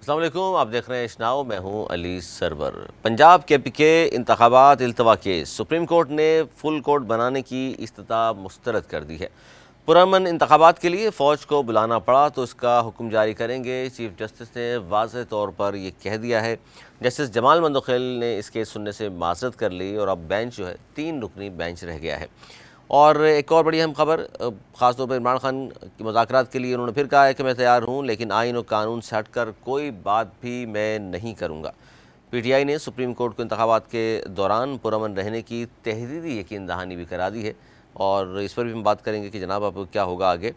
अस्सलाम वालेकुम, आप देख रहे हैं इश्नाओ, मैं हूं अली सरवर। पंजाब के इंतखाबात इल्तवा केस, सुप्रीम कोर्ट ने फुल कोर्ट बनाने की इस्तिता मुस्तरद कर दी है। पुरअमन इंतखाबात के लिए फ़ौज को बुलाना पड़ा तो इसका हुक्म जारी करेंगे। चीफ जस्टिस ने वाज़ेह तौर पर यह कह दिया है। जस्टिस जमाल मंदोखेल ने इस केस सुनने से माज़रत कर ली और अब बेंच जो है 3 रुकनी बेंच रह गया है। और एक और बड़ी अहम खबर, ख़ास तौर पर इमरान खान की मुज़ाकरात के लिए उन्होंने फिर कहा है कि मैं तैयार हूँ, लेकिन आइन और कानून से हटकर कोई बात भी मैं नहीं करूँगा। PTI ने सुप्रीम कोर्ट को इंतखाबात के दौरान पुरअमन रहने की तहरीरी यकीन दहानी भी करा दी है और इस पर भी हम बात करेंगे कि जनाब अब क्या होगा आगे।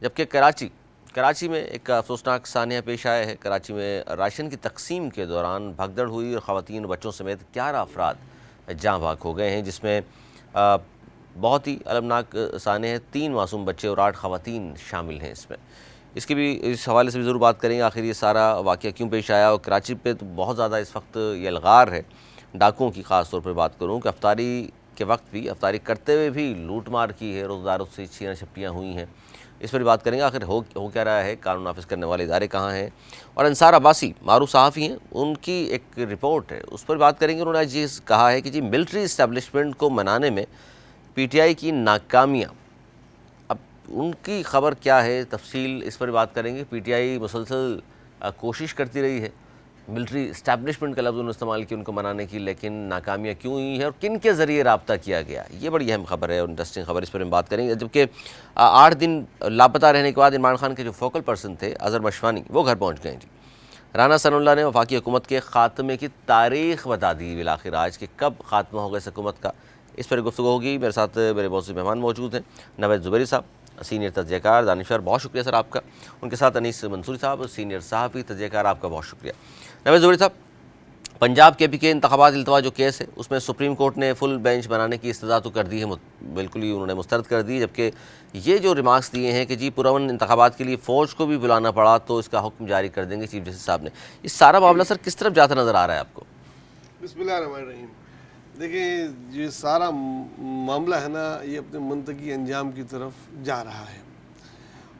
जबकि कराची में एक अफसोसनाक सानिया पेश आया है। कराची में राशन की तकसीम के दौरान भगदड़ हुई और ख़वातीन बच्चों समेत 11 अफराद जाँ बाक हो गए हैं, जिसमें बहुत ही अलमनाक साने हैं। 3 मासूम बच्चे और 8 ख़वातीन शामिल हैं इसमें। इसकी भी इस हवाले से भी ज़रूर बात करेंगे, आखिर ये सारा वाक़या क्यों पेश आया। और कराची पे तो बहुत ज़्यादा इस वक्त यलगार है डाकुओं की। ख़ास तौर पर बात करूँ कि अफ्तारी के वक्त भी, अफ्तारी करते हुए भी लूट मार की है, रोज़गारों से छीना छप्पियाँ हुई हैं। इस पर भी बात करेंगे, आखिर हो क्या रहा है, कानून नाफिज करने वाले इदारे कहाँ हैं। और अंसार अब्बासी मारूफ सहाफ़ी हैं, उनकी एक रिपोर्ट है, उस पर बात करेंगे। उन्होंने आज ये कहा है कि जी मिलिट्री इस्टेब्लिशमेंट को मनाने में PTI की नाकामियाँ, अब उनकी ख़बर क्या है, तफसील इस पर बात करेंगे। PTI मुसलसल कोशिश करती रही है, मिलिट्री इस्टेब्लिशमेंट का लफ्ज़ उन्होंने इस्तेमाल किया उनको मनाने की, लेकिन नाकामियाँ क्यों हुई हैं और किन के ज़रिए रब्ता किया गया, ये बड़ी अहम खबर है और इंटरेस्टिंग खबर, इस पर हम बात करेंगे। जबकि 8 दिन लापता रहने के बाद इमरान खान के जो फोकल पर्सन थे अज़हर मशवानी, वो घर पहुँच गए जी। राना सनाउल्लाह ने वफाकी हुकूमत के ख़ात्मे की तारीख़ बता दी बिलाखिर आज कि कब ख़ात्मा होगा इस हुकूमत का। इस पर गुफ्तगू होगी। मेरे साथ मेरे बहुत से मेहमान मौजूद हैं। नवेद ज़ुबैरी साहब, सीनियर तजज़ियाकार, दानिशवर, बहुत शुक्रिया सर आपका। उनके साथ अनीस मंसूरी साहब, सीनियर सहाफ़ी तजज़ियाकार, आपका बहुत शुक्रिया। नवेद ज़ुबैरी साहब, पंजाब के इंतखाबात इल्तवा जो केस है उसमें सुप्रीम कोर्ट ने फुल बेंच बनाने की इस्तदा तो कर दी है, बिल्कुल ही उन्होंने मुस्तरद कर दी। जबकि ये जो रिमार्क्स दिए हैं कि जी पुरअमन इंतखाबात के लिए फ़ौज को भी बुलाना पड़ा तो इसका हुक्म जारी कर देंगे चीफ जस्टिस साहब ने, इस सारा मामला सर किस तरफ जाता नज़र आ रहा है आपको? बिस्मिल्लाहिर्रहमानिर्रहीम। देखिए, ये सारा मामला है ना, ये अपने मंतकी अंजाम की तरफ जा रहा है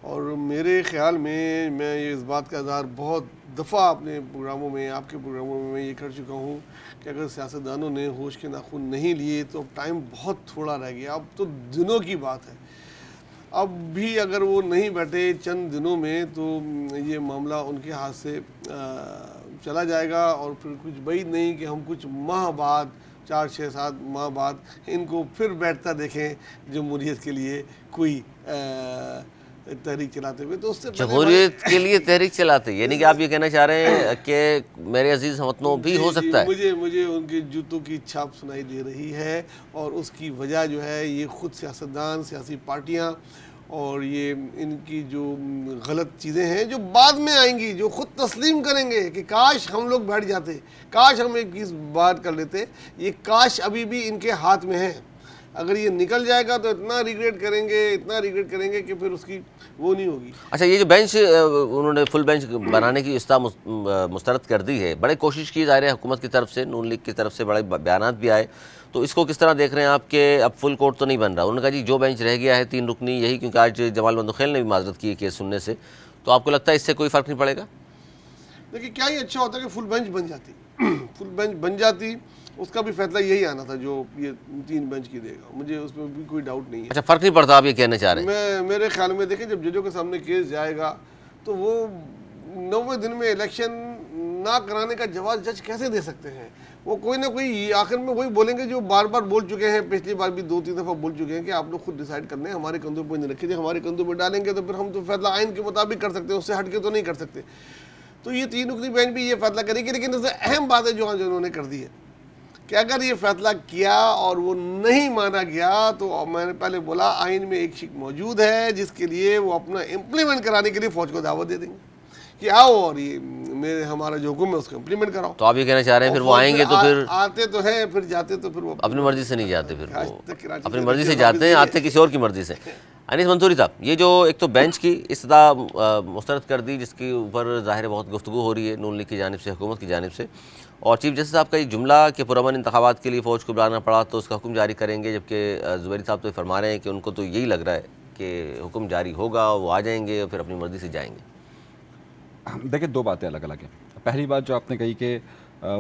और मेरे ख़्याल में मैं ये इस बात का इज़हार बहुत दफ़ा अपने प्रोग्रामों में, आपके प्रोग्रामों में मैं ये कर चुका हूँ कि अगर सियासतदानों ने होश के नाखून नहीं लिए तो अब टाइम बहुत थोड़ा रह गया, अब तो दिनों की बात है। अब भी अगर वो नहीं बैठे चंद दिनों में तो ये मामला उनके हाथ से चला जाएगा और फिर कुछ बैद नहीं कि हम कुछ माह बाद, 4, 6, 7 माह बाद इनको फिर बैठता देखें जमहूरियत के लिए कोई तहरीक चलाते हुए। तो उससे जमहूरियत के लिए तहरीक चलाते, यानी कि आप ये कहना चाह रहे हैं कि मेरे अजीज़ हमवतनों भी हो सकता है? मुझे उनके जूतों की छाप सुनाई दे रही है और उसकी वजह जो है ये ख़ुद सियासतदान, सियासी पार्टियाँ और ये इनकी जो गलत चीज़ें हैं जो बाद में आएंगी, जो ख़ुद तस्लीम करेंगे कि काश हम लोग बैठ जाते, काश हम एक चीज़ बात कर लेते। ये काश अभी भी इनके हाथ में है। अगर ये निकल जाएगा तो इतना रिग्रेट करेंगे कि फिर उसकी वो नहीं होगी। अच्छा, ये जो बेंच उन्होंने फुल बेंच बनाने की इस्ता मुस्तरद कर दी है, बड़े कोशिश की जा रही है हुकूमत की तरफ से, नून लीग की तरफ से बड़े बयानात भी आए, तो इसको किस तरह देख रहे हैं आप कि अब फुल कोर्ट तो नहीं बन रहा? उन्होंने कहा जी जो बेंच रह गया है 3 रुकनी यही, क्योंकि आज जमाल मंदोखेल ने भी माजरत की है केस सुनने से, तो आपको लगता है इससे कोई फ़र्क नहीं पड़ेगा? देखिए, क्या ही अच्छा होता है कि फुल बेंच बन जाती फुल बेंच बन जाती, उसका भी फैसला यही आना था जो ये 3 बेंच की देगा, मुझे उसमें भी कोई डाउट नहीं है। अच्छा, फ़र्क नहीं पड़ता, आप ये कहना चाह रहे हैं? मेरे ख्याल में देखें, जब जजों के सामने केस जाएगा तो वो 90 दिन में इलेक्शन ना कराने का जवाब जज कैसे दे सकते हैं? वो कोई ना कोई आखिर में वही बोलेंगे जो बार बार बोल चुके हैं, पिछली बार भी 2-3 दफ़ा बोल चुके हैं कि आप लोग खुद डिसाइड कर लें, हमारे कंधों पर नहीं रखिए। हमारे कंधों पर डालेंगे तो फिर हम तो फैसला आइन के मुताबिक कर सकते हैं, उससे हट के तो नहीं कर सकते। तो ये 3 रुकनी बेंच भी ये फैसला करेगी, लेकिन सबसे अहम बात है जो आज उन्होंने कर दी है कि अगर ये फैसला किया और वो नहीं माना गया तो मैंने पहले बोला आइन में एक शिक मौजूद है जिसके लिए वो अपना इम्प्लीमेंट कराने के लिए फ़ौज को दावत दे देंगे कि आओ और ये मेरे हमारा जो हुक्म है उसको इम्प्लीमेंट कराओ। तो आप ये कहना चाह रहे हैं फिर वो आएंगे तो फिर आते तो है, फिर जाते तो फिर वो अपनी मर्जी से नहीं जाते, फिर वो अपनी मर्जी से जाते हैं, आते किसी और की मर्जी से। अनीस मंसूरी साहब, ये जो एक तो बेंच की इस्तदा मुस्तरद कर दी जिसके ऊपर ज़ाहिर बहुत गुफ्तगू हो रही है नून लीग की जानिब से, हुकूमत की जानिब से, और चीफ जस्टिस साहब का ये जुमला कि पुरअमन इंतखाबात के लिए फ़ौज को बुलाना पड़ा तो उसका हुक्म जारी करेंगे, जबकि ज़ुबैरी साहब तो फरमा रहे हैं कि उनको तो यही लग रहा है कि हुक्म जारी होगा, वो आ जाएंगे और फिर अपनी मर्ज़ी से जाएंगे। देखिए, 2 बातें अलग अलग हैं। पहली बात जो आपने कही कि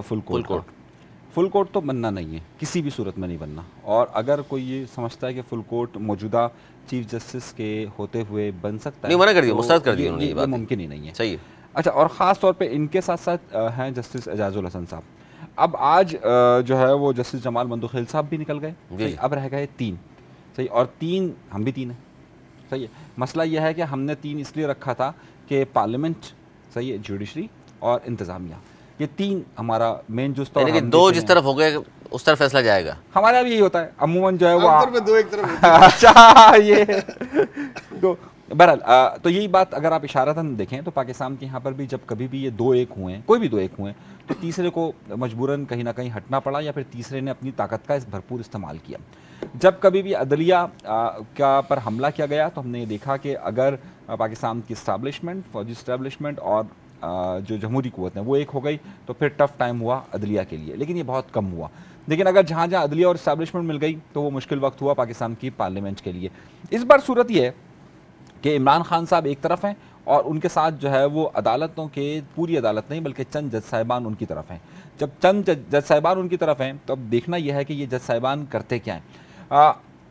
फुल कोर्ट तो बनना नहीं है, किसी भी सूरत में नहीं बनना। और अगर कोई ये समझता है कि फुल कोर्ट मौजूदा चीफ जस्टिस के होते हुए बन सकता है, नहीं, मना कर दिया, तो मुस्तरद कर दिया उन्होंने, ये बात मुमकिन ही नहीं है। सही है। अच्छा, और ख़ास तौर पे इनके साथ साथ हैं जस्टिस एजाजुल हसन साहब। अब आज जो है वो जस्टिस जमाल मंदोखेल साहब भी निकल गए, सही, अब रह गए 3, सही, और 3 हम भी 3 हैं, सही है। मसला यह है कि हमने 3 इसलिए रखा था कि पार्लियामेंट, सही है, जुडिशरी और इंतज़ामिया, ये 3 हमारा मेन जुस्त, और यानी कि 2 जिस तरफ हो गए उस तरफ फैसला जाएगा। हमारे यहाँ भी यही होता है अमूमन जो है वो 2 एक तरफ होता है। अच्छा, ये तो बहरहाल तो यही बात अगर आप इशारतन देखें तो पाकिस्तान के यहाँ पर भी जब कभी भी ये 2-1 हुए हैं, कोई भी 2-1 हुए हैं, तो तीसरे को मजबूरन कहीं ना कहीं हटना पड़ा, या फिर तीसरे ने अपनी ताकत का भरपूर इस्तेमाल किया। जब कभी भी अदलिया का पर हमला किया गया तो हमने ये देखा कि अगर पाकिस्तान की इस्टेब्लिशमेंट, फौजी इस्टेब्लिशमेंट और जो जमहूरी कुव्वत है वो एक हो गई तो फिर टफ टाइम हुआ अदलिया के लिए, लेकिन ये बहुत कम हुआ। लेकिन अगर जहाँ जहाँ अदलिया और इस्टेब्लिशमेंट मिल गई तो वो मुश्किल वक्त हुआ पाकिस्तान की पार्लियामेंट के लिए। इस बार सूरत ये है कि इमरान खान साहब एक तरफ हैं और उनके साथ जो है वो अदालतों के, पूरी अदालत नहीं बल्कि चंद जज साहिबान उनकी तरफ हैं। जब चंद जज साहिबान उनकी तरफ हैं तो अब देखना यह है कि ये जज साहिबान करते क्या हैं।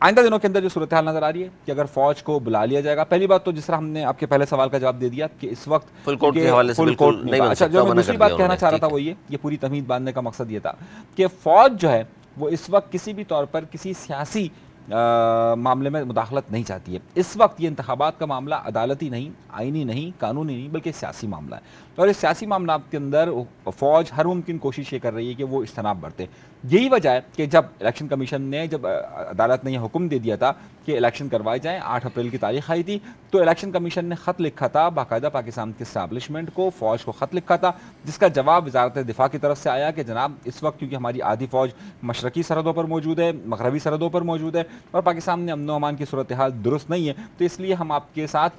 आइंदा दिनों के अंदर जो सूरत हाल नज़र आ रही है कि अगर फ़ौज को बुला लिया जाएगा, पहली बात तो जिस तरह हमने आपके पहले सवाल का जवाब दे दिया कि इस वक्त फुल कोर्ट के हवाले से बिल्कुल नहीं बन सकता। अच्छा, जो मैं दूसरी बात कहना चाह रहा था वो ये पूरी तमीज़ बांधने का मकसद ये था कि फ़ौज जो है वो इस वक्त किसी भी तौर पर किसी सियासी मामले में मुदाखलत नहीं चाहती है। इस वक्त ये इंतखाबात का मामला अदालती नहीं, आइनी नहीं, कानूनी नहीं, बल्कि सियासी मामला है, और इस सियासी मामला के अंदर फ़ौज हर मुमकिन कोशिश ये कर रही है कि वो इज्तनाब बरते। यही वजह है कि जब इलेक्शन कमीशन ने, जब अदालत ने यह हुक्म दे दिया था कि इलेक्शन करवाए जाएँ, 8 अप्रैल की तारीख आई थी, तो इलेक्शन कमीशन ने ख़त लिखा था बाकायदा पाकिस्तान के इस्टेब्लिशमेंट को, फ़ौज को ख़त लिखा था, जिसका जवाब वजारत दिफा की तरफ से आया कि जनाब इस वक्त क्योंकि हमारी आधी फ़ौज मशरक़ी सरहदों पर मौजूद है, मगरबी सरहदों पर मौजूद है और पाकिस्तान में अमन अमान की सूरत हाल दुरुस्त नहीं है, तो इसलिए हम आपके साथ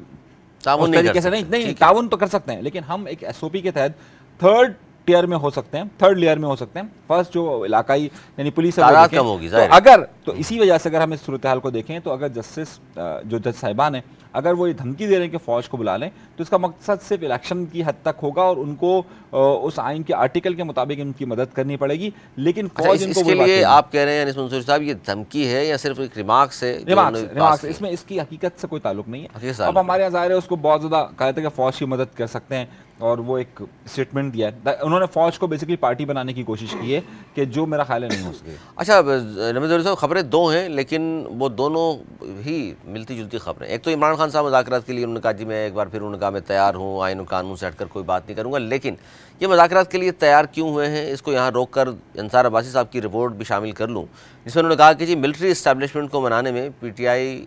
ताउन नहीं ताउन तो कर सकते हैं, लेकिन हम एक SOP के तहत 3rd टियर में हो सकते हैं, 3rd लेयर में हो सकते हैं। फर्स्ट जो इलाकाई यानी पुलिस है कम होगी, तो अगर तो इसी वजह से अगर हम इस सूरत हाल को देखें तो अगर जस्टिस जो जज साहिबान हैं अगर वो ये धमकी दे रहे हैं कि फ़ौज को बुला लें तो इसका मकसद सिर्फ इलेक्शन की हद तक होगा और उनको उस आइन के आर्टिकल के मुताबिक उनकी मदद करनी पड़ेगी। लेकिन फौज इनको इसके लिए आप कह रहे हैं मंसूर साहब ये धमकी है या सिर्फ एक रिमार्क्स है? रिमार्क्स, इसमें इसकी हकीकत से कोई ताल्लुक नहीं है। अब हमारे यहाँ ज़ाहिर है उसको बहुत ज़्यादा कहा था कि फ़ौज की मदद कर सकते हैं और वो एक स्टेटमेंट दिया है। उन्होंने फ़ौज को बेसिकली पार्टी बनाने की कोशिश की है कि जो मेरा ख्याल है नहीं हो सके। अच्छा नवीद साहब, खबरें 2 हैं लेकिन वो दोनों ही मिलती जुलती खबरें। एक तो इमरान खान साहब मुज़ाकरात के लिए उन्होंने कहा जी मैं एक बार फिर उन्होंने कहा मैं तैयार हूँ, आइन और कानून से हटकर कोई बात नहीं करूँगा, लेकिन ये मुज़ाकरात के लिए तैयार क्यों हुए हैं इसको यहाँ रोक कर अंसार अब्बासी साहब की रिपोर्ट भी शामिल कर लूँ, जिसमें उन्होंने कहा कि जी मिलिट्री इस्टेब्लिशमेंट को मनाने में PTI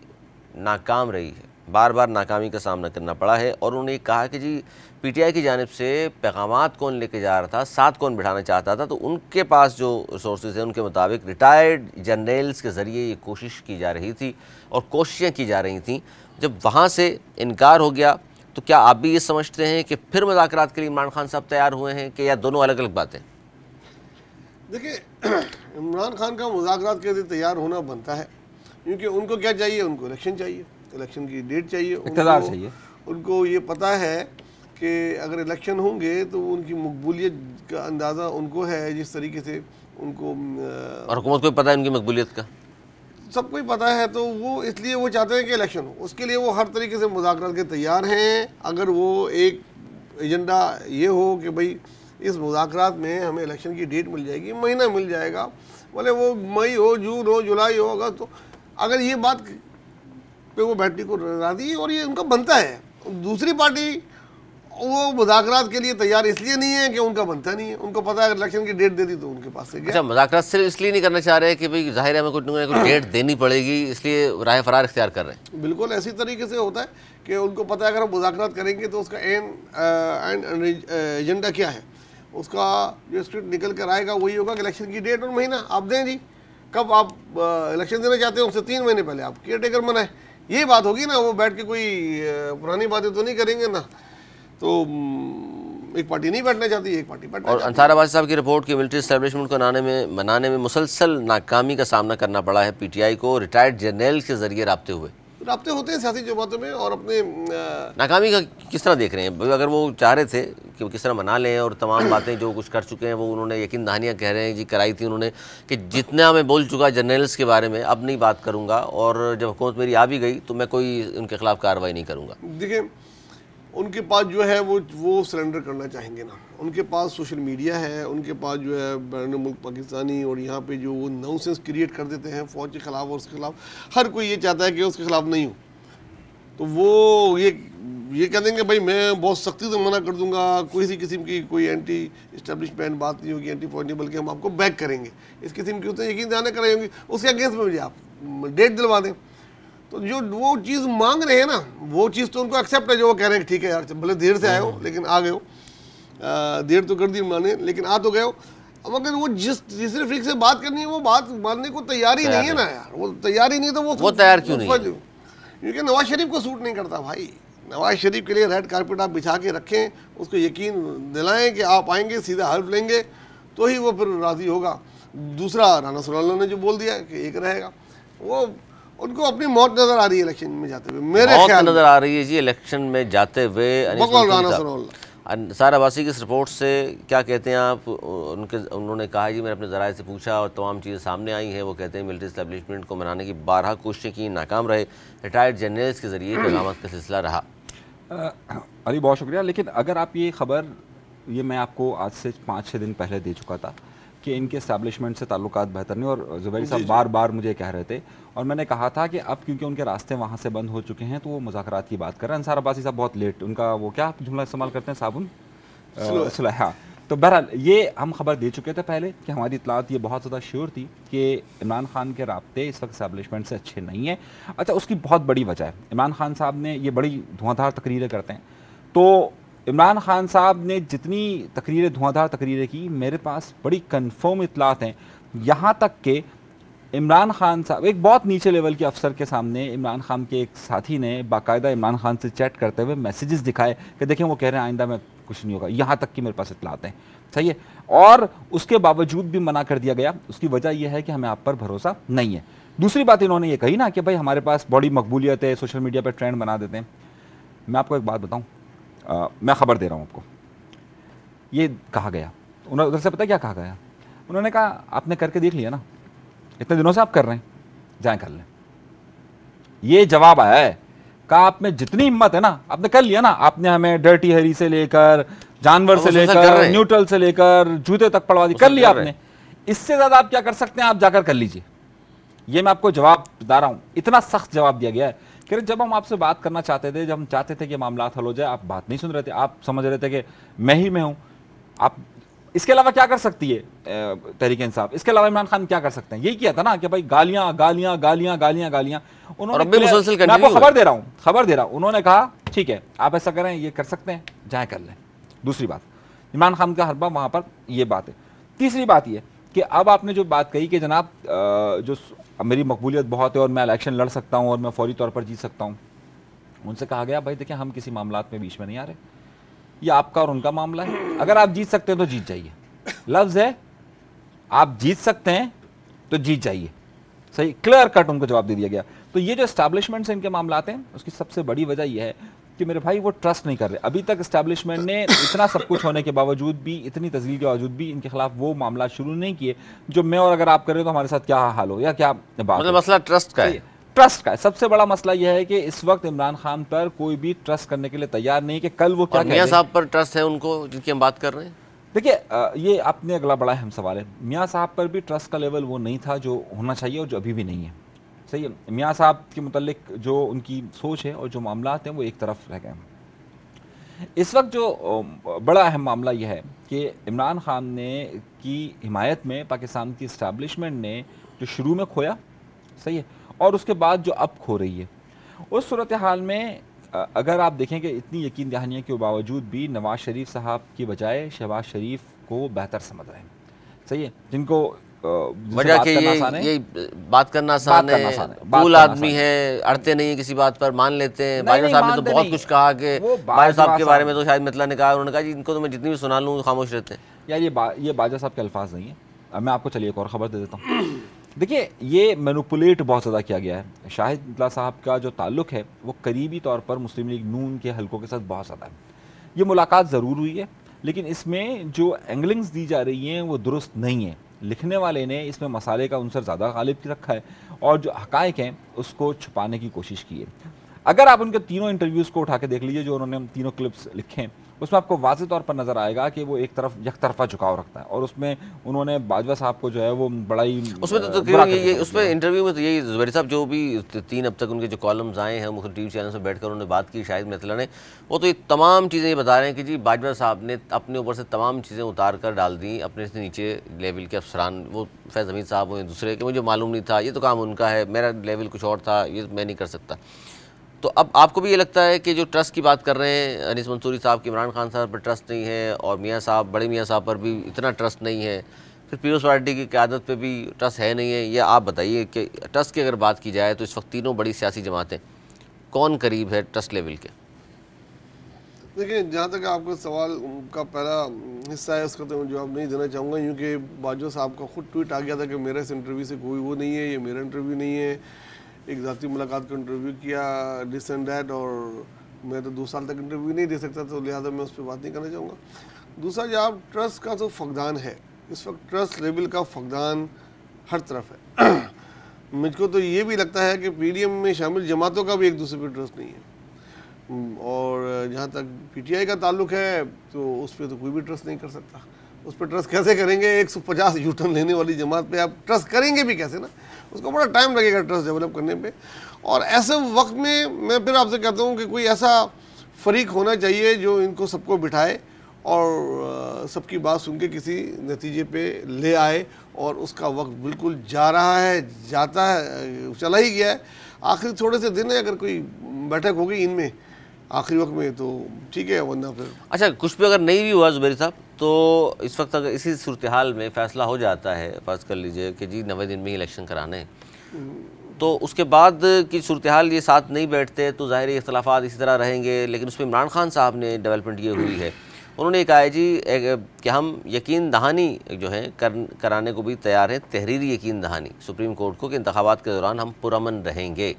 नाकाम रही है, बार बार नाकामी का सामना करना पड़ा है। और उन्होंने कहा कि जी PTI की जानिब से पैगामात कौन लेके जा रहा था, साथ कौन बिठाना चाहता था, तो उनके पास जो रिसोर्सेज हैं उनके मुताबिक रिटायर्ड जनरल्स के ज़रिए ये कोशिश की जा रही थी और कोशिशें की जा रही थी। जब वहाँ से इनकार हो गया तो क्या आप भी ये समझते हैं कि फिर मुज़ाकरात के लिए इमरान खान साहब तैयार हुए हैं कि या दोनों अलग अलग बातें? देखिए इमरान खान का मुज़ाकरात के लिए तैयार होना बनता है, क्योंकि उनको क्या चाहिए, उनको इलेक्शन चाहिए, इलेक्शन की डेट चाहिए, इक़्तिदार चाहिए। उनको ये पता है कि अगर इलेक्शन होंगे तो उनकी मकबूलियत का अंदाज़ा उनको है, जिस तरीके से उनको और हुकूमत को पता है उनकी मकबूलियत का, सबको ही पता है, तो वो इसलिए वो चाहते हैं कि इलेक्शन हो, उसके लिए वो हर तरीके से मुज़ाकरात के तैयार हैं। अगर वो एक एजेंडा ये हो कि भाई इस मुज़ाकरात में हमें इलेक्शन की डेट मिल जाएगी, महीना मिल जाएगा, भले वो मई हो, जून हो, जुलाई हो, अगस्त हो, अगर ये बात पे वो बैठने को राज़ी है और ये उनका बनता है। दूसरी पार्टी वो मुज़ाकरात के लिए तैयार इसलिए नहीं है कि उनका बनता नहीं है, उनको पता है अगर इलेक्शन की डेट दे दी तो उनके पास से अच्छा मुज़ाकरात सिर्फ इसलिए नहीं करना चाह रहे कि भाई जाहिर है हमें कुछ डेट देनी पड़ेगी इसलिए राह फरार इख्तियार कर रहे हैं। बिल्कुल ऐसी तरीके से होता है कि उनको पता है अगर हम मुज़ाकरात करेंगे तो उसका एंड एजेंडा क्या है, उसका जो स्क्रिप्ट निकल कर आएगा वही होगा कि इलेक्शन की डेट और महीना आप दें जी, कब आप इलेक्शन देना चाहते हो उससे 3 महीने पहले आप केयर टेकर बनाए, ये बात होगी ना। वो बैठ के कोई पुरानी बातें तो नहीं करेंगे ना, तो एक पार्टी नहीं बैठना चाहती, एक पार्टी बैठना। और अंसार अब्बासी साहब की रिपोर्ट की मिलिट्री एस्टेब्लिशमेंट को बनाने में मुसलसल नाकामी का सामना करना पड़ा है PTI को रिटायर्ड जनरल के ज़रिए राब्ते हुए। राब्ते होते हैं सियासी जमातों में। और अपने नाकामी का किस तरह देख रहे हैं? अगर वो चाह रहे थे कि वो किस तरह मना लें और तमाम बातें जो कुछ कर चुके हैं वो उन्होंने यकीन दहानियाँ कह रहे हैं जी कराई थी उन्होंने कि जितना मैं बोल चुका जनरल्स के बारे में अब नहीं बात करूँगा, और जब हुकूमत मेरी आ भी गई तो मैं कोई उनके खिलाफ कार्रवाई नहीं करूँगा। देखिए उनके पास जो है वो सरेंडर करना चाहेंगे ना, उनके पास सोशल मीडिया है, उनके पास जो है बैरून मुल्क पाकिस्तानी, और यहाँ पे जो वो नॉनसेंस क्रिएट कर देते हैं फ़ौज के ख़िलाफ़ और उसके खिलाफ, हर कोई ये चाहता है कि उसके खिलाफ नहीं हो, तो वो ये कह देंगे भाई मैं बहुत सख्ती से मना कर दूंगा, किसी किस्म की कोई एंटी इस्टेब्लिशमेंट बात नहीं होगी, एंटी फौज, बल्कि हम आपको बैक करेंगे, इस किस्म की होते हैं यकीन जाने कराई होंगी, उसके अगेंस्ट में मुझे आप डेट दिलवा दें। तो जो वो चीज़ मांग रहे हैं ना, वो चीज़ तो उनको एक्सेप्ट है, जो वो कह रहे हैं ठीक है यार भले देर से आए हो लेकिन आ गए हो, देर तो कर दी माने लेकिन आ तो गए हो। अब अगर वो जिस तीसरे फ्रीक से बात करनी है वो बात मानने को तैयार ही नहीं है ना यार, वो तैयार ही नहीं, तो वो तैयार क्यों नहीं है? क्योंकि नवाज शरीफ को सूट नहीं करता भाई। नवाज शरीफ के लिए रेड कारपेट आप बिछा के रखें, उसको यकीन दिलाएं कि आप आएंगे सीधा हल्फ लेंगे तो ही वो फिर राज़ी होगा। दूसरा राना सलाल्ला ने जो बोल दिया कि एक रहेगा, वो उनको अपनी मौत नजर आ रही है इलेक्शन में जाते हुए, मेरे ख्याल नजर आ रही है जी इलेक्शन में जाते हुए। राना सलाल्ला सार अब्बासी की इस रिपोर्ट से क्या कहते हैं आप? उन्होंने कहा जी मैंने अपने ज़राए से पूछा और तमाम चीज़ें सामने आई हैं। वो कहते हैं मिलिट्री इस्टेब्लिशमेंट को मनाने की 12 कोशिशें की, नाकाम रहे, रिटायर्ड जनरल्स के ज़रिए पैगामत का सिलसिला रहा। अली बहुत शुक्रिया। लेकिन अगर आप ये खबर, ये मैं आपको आज से 5-6 दिन पहले दे चुका था कि इनके इस्टेब्लिशमेंट से ताल्लुकात बेहतर नहीं, और ज़ुबैरी साहब बार बार मुझे कह रहे थे, और मैंने कहा था कि अब क्योंकि उनके रास्ते वहाँ से बंद हो चुके हैं तो वो मुज़ाकरात की बात कर रहे हैं। अंसार अब्बासी साहब बहुत लेट, उनका वो क्या जुमला इस्तेमाल करते हैं, साबुन सुलह। हाँ, तो बहरहाल ये हम खबर दे चुके थे पहले कि हमारी इतलात ये बहुत ज़्यादा श्योर थी कि इमरान खान के राब्ते इस वक्त इस्टेब्लिशमेंट से अच्छे नहीं हैं। अच्छा, उसकी बहुत बड़ी वजह है, इमरान खान साहब ने ये बड़ी धुआंधार तकरीरें करते हैं, तो इमरान खान साहब ने जितनी तकरीरें, धुआंधार तकरीरें की, मेरे पास बड़ी कन्फर्म इतलात हैं, यहाँ तक कि इमरान खान साहब, एक बहुत नीचे लेवल के अफसर के सामने इमरान खान के एक साथी ने बाकायदा इमरान खान से चैट करते हुए मैसेजेस दिखाए कि देखें वो कह रहे हैं आइंदा में कुछ नहीं होगा, यहाँ तक कि मेरे पास इतलात हैं। सही है, और उसके बावजूद भी मना कर दिया गया। उसकी वजह यह है कि हमें आप पर भरोसा नहीं है। दूसरी बात इन्होंने ये कही ना कि भाई हमारे पास बड़ी मकबूलियत है, सोशल मीडिया पर ट्रेंड बना देते हैं। मैं आपको एक बात बताऊँ, मैं खबर दे रहा हूँ आपको, ये कहा गया, उन्होंने उधर से पता क्या कहा गया, उन्होंने कहा आपने करके देख लिया ना, इतने दिनों से आप कर रहे हैं, जाएं कर लें। ये जवाब आया है, कहा आप में जितनी हिम्मत है ना आपने कर लिया ना, आपने हमें डर्टी हैरी से लेकर जानवर से लेकर न्यूट्रल से लेकर जूते तक पड़वा दी, कर लिया आपने, इससे ज्यादा आप क्या कर सकते हैं, आप जाकर कर लीजिए। ये मैं आपको जवाब बता रहा हूं, इतना सख्त जवाब दिया गया है कि जब हम आपसे बात करना चाहते थे, जब हम चाहते थे कि मामला हल हो जाए, आप बात नहीं सुन रहे थे, आप समझ रहे थे कि मैं ही मैं हूं। आप इसके अलावा क्या कर सकती है तहरीक इंसाफ, इसके अलावा इमरान खान क्या कर सकते हैं? यही किया था ना कि भाई गालियां गालियां गालियां गालियां गालियां। उन्होंने, मैं आपको खबर दे रहा हूं, उन्होंने कहा ठीक है आप ऐसा करें, ये कर सकते हैं, जाए कर लें। दूसरी बात, इमरान खान का हरबा वहां पर ये बात है। तीसरी बात ये कि अब आपने जो बात कही कि जनाब जो मेरी मकबूलियत बहुत है और मैं इलेक्शन लड़ सकता हूं और मैं फौरी तौर पर जीत सकता हूं, उनसे कहा गया भाई देखिए हम किसी मामलात में बीच में नहीं आ रहे, ये आपका और उनका मामला है, अगर आप जीत सकते हैं तो जीत जाइए, लफ्ज है आप जीत सकते हैं तो जीत जाइए। सही, क्लियर कट उनको जवाब दे दिया गया। तो ये जो एस्टैब्लिशमेंट से इनके मामलात हैं, उसकी सबसे बड़ी वजह यह है कि मेरे भाई वो ट्रस्ट नहीं कर रहे। अभी तक एस्टैब्लिशमेंट ने इतना सब कुछ होने के बावजूद भी, इतनी तस्वीर के बावजूद भी इनके खिलाफ वो मामला शुरू नहीं किए जो मैं और अगर आप करें तो हमारे साथ क्या हाल हो या क्या बात। मतलब मसला ट्रस्ट का है, ट्रस्ट का है। सबसे बड़ा मसला यह है कि इस वक्त इमरान खान पर कोई भी ट्रस्ट करने के लिए तैयार नहीं कि कल वो क्या, मियां साहब पर ट्रस्ट है उनको जिनकी हम बात कर रहे हैं। देखिए ये आपने अगला बड़ा अहम सवाल है, मियां साहब पर भी ट्रस्ट का लेवल वो नहीं था जो होना चाहिए और जो अभी भी नहीं है। सही है, मियां साहब के मुतालिक जो उनकी सोच है और जो मामलात हैं वो एक तरफ रह गए। इस वक्त जो बड़ा अहम मामला यह है कि इमरान खान ने की हिमायत में पाकिस्तान की इस्टेब्लिशमेंट ने जो शुरू में खोया, सही है, और उसके बाद जो अब खो रही है, उस सूरत हाल में अगर आप देखें कि इतनी यकीन दहानियों के बावजूद भी नवाज शरीफ साहब की बजाय शहबाज शरीफ को बेहतर समझ रहे हैं। सही है, जिनको वजह के ये बात करना आसान है, कूल आदमी है, अड़ते नहीं है किसी बात पर, मान लेते हैं। बाजवा साहब ने तो बहुत कुछ कहा कि बाजवा साहब के बारे में तो शायद मितला ने कहा, उन्होंने कहा जी इनको तो मैं जितनी भी सुना लूँ खामोश रहते हैं। यार ये बाजवा साहब के अल्फाज नहीं है। अब मैं आपको चलिए एक और ख़बर दे देता हूँ। देखिए, ये मैनिपुलेट बहुत ज़्यादा किया गया है। शाहिद इतला साहब का जो ताल्लुक है वो करीबी तौर पर मुस्लिम लीग नून के हलकों के साथ बहुत ज़्यादा है। ये मुलाकात ज़रूर हुई है, लेकिन इसमें जो एंगलिंग्स दी जा रही हैं वो दुरुस्त नहीं है। लिखने वाले ने इसमें मसाले का उनसर ज़्यादा गालिब रखा है और जो हक़ाइक़ हैं उसको छुपाने की कोशिश की है। अगर आप उनके तीनों इंटरव्यूज़ को उठा के देख लीजिए, जो उन्होंने तीनों क्लिप्स लिखे हैं, उसमें आपको वाज़ेह तौर पर नज़र आएगा कि वो एक तरफ यकतरफा झुकाव रखता है और उसमें उन्होंने बाजवा साहब को जो है वो बड़ा ही उसमें तो बुरा करके ये समझ उसमें लिया। इंटरव्यू में तो यही ज़ुबैर साहब जो भी 3 अब तक उनके जो कॉलम्स आए हैं मुख्तलिफ टीवी चैनल में बैठकर उन्होंने बात की शाहिद मितला ने, वो तो ये तमाम चीज़ें ये बता रहे हैं कि जी बाजवा साहब ने अपने ऊपर से तमाम चीज़ें उतार कर डाल दी अपने से नीचे लेवल के अफसरान, वो फैज़ हमीद साहब वो दूसरे कि मुझे मालूम नहीं था, ये तो काम उनका है, मेरा लेवल कुछ और था, ये मैं नहीं कर सकता। तो अब आपको भी ये लगता है कि जो ट्रस्ट की बात कर रहे हैं अनीस मंसूरी साहब की, इमरान खान साहब पर ट्रस्ट नहीं है और मियाँ साहब, बड़े मियाँ साहब पर भी इतना ट्रस्ट नहीं है, फिर पीपल्स पार्टी की क़यादत पे भी ट्रस्ट है नहीं है, या आप बताइए कि ट्रस्ट की अगर बात की जाए तो इस वक्त तीनों बड़ी सियासी जमातें कौन करीब है ट्रस्ट लेवल के? देखिए, जहाँ तक आपका सवाल का पहला हिस्सा है उसका तो मैं जवाब नहीं देना चाहूँगा, क्योंकि बाजवा साहब का खुद ट्वीट आ गया था कि मेरे इस इंटरव्यू से कोई वो नहीं है, ये मेरा इंटरव्यू नहीं है, एक ज़ाती मुलाकात का इंटरव्यू किया दिस एंड दैट, और मैं तो 2 साल तक इंटरव्यू नहीं दे सकता, तो लिहाजा मैं उस पर बात नहीं करना चाहूँगा। दूसरा, जब ट्रस्ट का तो फकदान है, इस वक्त ट्रस्ट लेवल का फकदान हर तरफ है। मुझको तो ये भी लगता है कि पीडीएम में शामिल जमातों का भी एक दूसरे पर ट्रस्ट नहीं है, और जहाँ तक पीटीआई का ताल्लुक है तो उस पर तो कोई भी ट्रस्ट नहीं कर सकता। उस पर ट्रस्ट कैसे करेंगे? 150 यूटर्न लेने वाली जमात पे आप ट्रस्ट करेंगे भी कैसे ना? उसको बड़ा टाइम लगेगा ट्रस्ट डेवलप करने पे। और ऐसे वक्त में मैं फिर आपसे कहता हूँ कि कोई ऐसा फरीक होना चाहिए जो इनको सबको बिठाए और सबकी बात सुन के किसी नतीजे पे ले आए, और उसका वक्त बिल्कुल जा रहा है, जाता है, चला ही गया है। आखिरी थोड़े से दिन है, अगर कोई बैठक होगी इनमें आखिरी वक्त में तो ठीक है, वरना फिर अच्छा, कुछ भी अगर नहीं भी हुआ ज़ुबैर साहब, तो इस वक्त अगर इसी सूरत हाल में फ़ैसला हो जाता है, फ़र्ज़ कर लीजिए कि जी 90 दिन में ही इलेक्शन कराने हैं, तो उसके बाद की सूरत हाल ये साथ नहीं बैठते तो ज़ाहिर इख्तलाफात इसी तरह रहेंगे। लेकिन उसमें इमरान खान साहब ने डेवलपमेंट ये हुई है, उन्होंने कहा है जी कि हम यकीन दहानी जो है कराने को भी तैयार हैं, तहरीरी यकीन दहानी सुप्रीम कोर्ट को कि इंतखाबात के दौरान हम पुरअमन रहेंगे।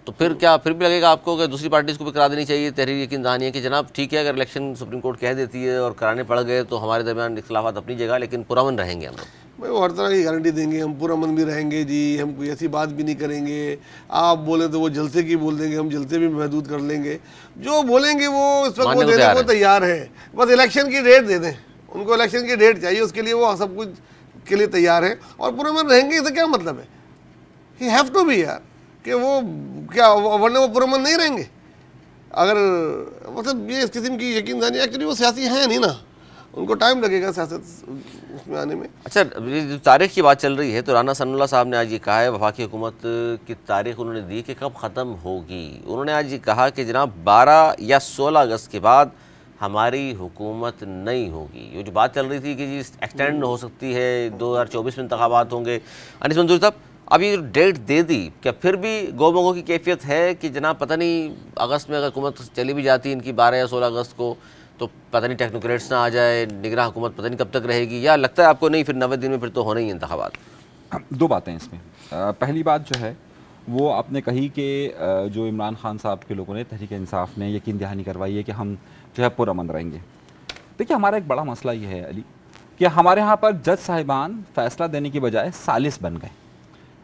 तो फिर क्या फिर भी लगेगा आपको कि दूसरी पार्टीज़ को भी करा देनी चाहिए तहरीर यकीन दहानी है कि जनाब ठीक है, अगर इलेक्शन सुप्रीम कोर्ट कह देती है और कराने पड़ गए तो हमारे दरमियान इख्तलाफात अपनी जगह, लेकिन पुरअमन रहेंगे हम लोग? भाई वो हर तरह की गारंटी देंगे, हम पुरअमन भी रहेंगे जी, हम कोई ऐसी बात भी नहीं करेंगे। आप बोले तो वो जलसे की बोल देंगे, हम जलसे भी महदूद कर लेंगे, जो बोलेंगे वो इस वक्त वो देने को तैयार है। बस इलेक्शन की डेट दे दें, उनको इलेक्शन की डेट चाहिए, उसके लिए वो सब कुछ के लिए तैयार है। और पुरअमन रहेंगे इससे क्या मतलब है? ही हैव टू बी यार, कि वो क्या वरना वो पुरअमन नहीं रहेंगे? अगर मतलब ये इस किस्म की यकीन दहानी, एक्चुअली वो सियासी हैं नहीं ना, उनको टाइम लगेगा सियासत उसमें आने में। अच्छा, तारीख की बात चल रही है तो राना सनाउल्लाह साहब ने आज ये कहा है, वफाकी हुकूमत की तारीख उन्होंने दी कि कब ख़त्म होगी। उन्होंने आज ये कहा कि जनाब 12 या 16 अगस्त के बाद हमारी हुकूमत नहीं होगी। ये जो बात चल रही थी कि जी एक्सटेंड हो सकती है, 2024 में इंतखाबात होंगे, अनीस मंसूरी साहब अब ये डेट दे दी, क्या फिर भी गोमगो की कैफियत है कि जनाब पता नहीं अगस्त में अगर हुकूमत चली भी जाती है इनकी 12 या 16 अगस्त को, तो पता नहीं टेक्नोक्रेट्स ना आ जाए, निगरान हुकूमत पता नहीं कब तक रहेगी, या लगता है आपको नहीं फिर 90 दिन में फिर तो होने ही इंतखाबात? दो बातें इसमें। पहली बात जो है वो आपने कही कि जो इमरान खान साहब के लोगों ने, तहरीक इंसाफ ने यकीन दहानी करवाई है कि हम जो है पुरअमन रहेंगे। देखिए, हमारा एक बड़ा मसला ये है अली कि हमारे यहाँ पर जज साहिबान फ़ैसला देने की बजाय सालिस बन गए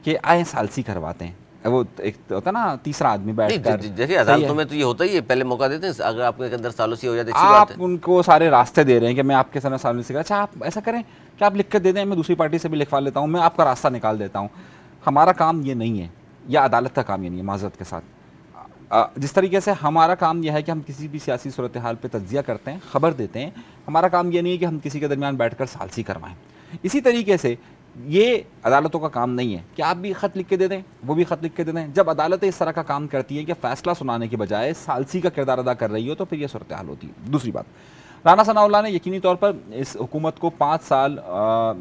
कि आए सालसी करवाते हैं। वो एक होता ना तीसरा आदमी बैठ कर, देखिए अदालतों में तो ये होता ही है, पहले मौका देते हैं, अगर आपके अंदर सालसी हो जाए आप उनको सारे रास्ते दे रहे हैं कि मैं आपके सामने सालसी कर, अच्छा आप ऐसा करें कि आप लिख कर दे दें, मैं दूसरी पार्टी से भी लिखवा लेता हूँ, मैं आपका रास्ता निकाल देता हूँ। हमारा काम ये नहीं है, या अदालत का काम ये नहीं है। माजरत के साथ जिस तरीके से हमारा काम यह है कि हम किसी भी सियासी सूरत हाल पर तज्जिया करते हैं, ख़बर देते हैं, हमारा काम ये नहीं है कि हम किसी के दरमियान बैठ कर सालसी करवाएँ। इसी तरीके से ये अदालतों का काम नहीं है कि आप भी ख़त लिख के दे दें, वो भी ख़त लिख के दे दें। जब अदालतें इस तरह का काम करती हैं कि फ़ैसला सुनाने के बजाय सालसी का किरदार अदा कर रही हो, तो फिर ये सूरत हाल होती है। दूसरी बात, राना सनाउल्लाह ने यकीनी तौर पर इस हुकूमत को 5 साल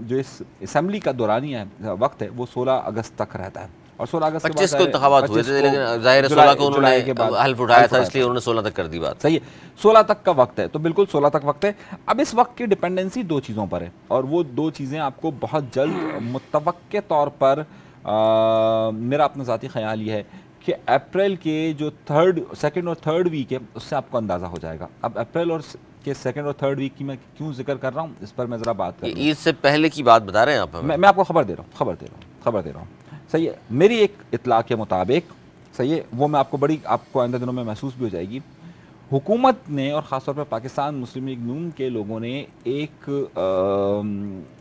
जो इस असम्बली का दौरानी है वक्त है वो 16 अगस्त तक रहता है, और 16 अगस्त 25 को इंतखाबात हुए थे, लेकिन ज़ाहिर है 16 को उन्होंने हल्फ उठाया था, इसलिए उन्होंने 16 तक कर दी बात। सही है, 16 तक का वक्त है, तो बिल्कुल 16 तक वक्त है। अब इस वक्त की डिपेंडेंसी दो चीज़ों पर है, और वो दो चीज़ें आपको बहुत जल्द मुतवक्के तौर पर मेरा अपना ज़ाती ख्याल ये है कि अप्रैल के जो सेकंड और थर्ड वीक है उससे आपको अंदाज़ा हो जाएगा। अब अप्रैल और के सेकंड और थर्ड वीक की मैं क्यों जिक्र कर रहा हूँ, इस पर मैं ज़रा बात कर। ईद से पहले की बात बता रहे हैं आप? मैं आपको खबर दे रहा हूँ। सही है, मेरी एक इत्तला के मुताबिक, सही है, वो मैं आपको आपको आइंदा दिनों में महसूस भी हो जाएगी। हुकूमत ने और ख़ासतौर पर पाकिस्तान मुस्लिम लीग नून के लोगों ने एक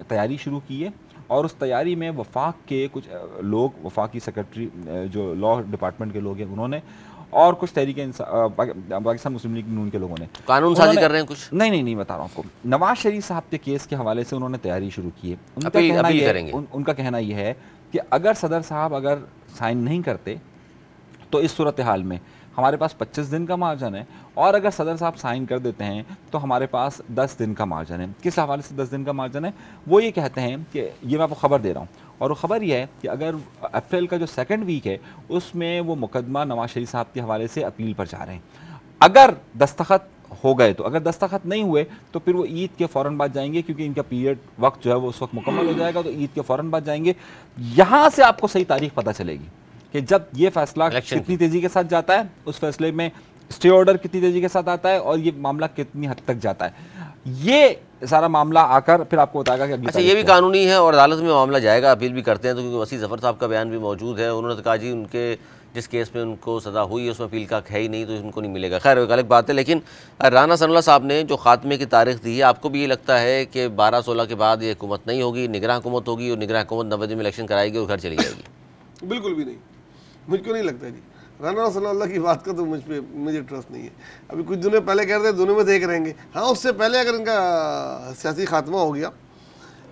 तैयारी शुरू की है, और उस तैयारी में वफाक के कुछ लोग, वफाकी सेक्रेटरी जो लॉ डिपार्टमेंट के लोग हैं उन्होंने, और कुछ पाकिस्तान मुस्लिम लीग नून के लोगों ने कानून साजी कर रहे हैं कुछ। नहीं बता रहा हूँ आपको। नवाज शरीफ साहब के केस के हवाले से उन्होंने तैयारी शुरू की है। उनका कहना यह है कि अगर सदर साहब अगर साइन नहीं करते तो इस सूरत हाल में हमारे पास 25 दिन का मार्जिन है, और अगर सदर साहब साइन कर देते हैं तो हमारे पास 10 दिन का मार्जिन है। किस हवाले से 10 दिन का मार्जिन है? वो ये कहते हैं कि ये मैं आपको खबर दे रहा हूँ, और वो खबर ये है कि अगर अप्रैल का जो सेकंड वीक है उसमें वो मुकदमा नवाज शरीफ साहब के हवाले से अपील पर जा रहे हैं। अगर दस्तखत हो गए तो, अगर दस्तखत नहीं हुए तो फिर वो ईद के फ़ौरन बाद जाएंगे, क्योंकि इनका पीरियड वक्त जो है वो उस वक्त मुकम्मल हो जाएगा, तो ईद के फ़ौरन बाद जाएंगे। यहाँ से आपको सही तारीख पता चलेगी कि जब ये फैसला कितनी तेज़ी के साथ जाता है, उस फैसले में स्टे ऑर्डर कितनी तेज़ी के साथ आता है, और ये मामला कितनी हद तक जाता है। ये सारा मामला आकर फिर आपको बताएगा कि अच्छा, ये भी कानूनी है और अदालत में मामला जाएगा, अपील भी करते हैं, तो क्योंकि वसी ज़फ़र साहब का बयान भी मौजूद है। उन्होंने तो कहा जी उनके जिस केस में उनको सज़ा हुई है उसमें अपील का है ही नहीं, तो उनको नहीं मिलेगा। खैर एक अलग बात है। लेकिन राना सनाउल्लाह साहब ने जो खात्मे की तारीख दी है, आपको भी ये लगता है कि 12-16 के बाद ये हुकूमत नहीं होगी, निगरान हुकूमत होगी, और निगरान हुकूमत 90 दिन में इलेक्शन कराएगी और घर चली जाएगी? बिल्कुल भी नहीं, मुझको नहीं लगता जी। राना सनाउल्लाह की बात का तो मुझे ट्रस्ट नहीं है। अभी कुछ दिनों पहले कह रहे थे दोनों में से एक रहेंगे। हाँ, उससे पहले अगर इनका सियासी खात्मा हो गया,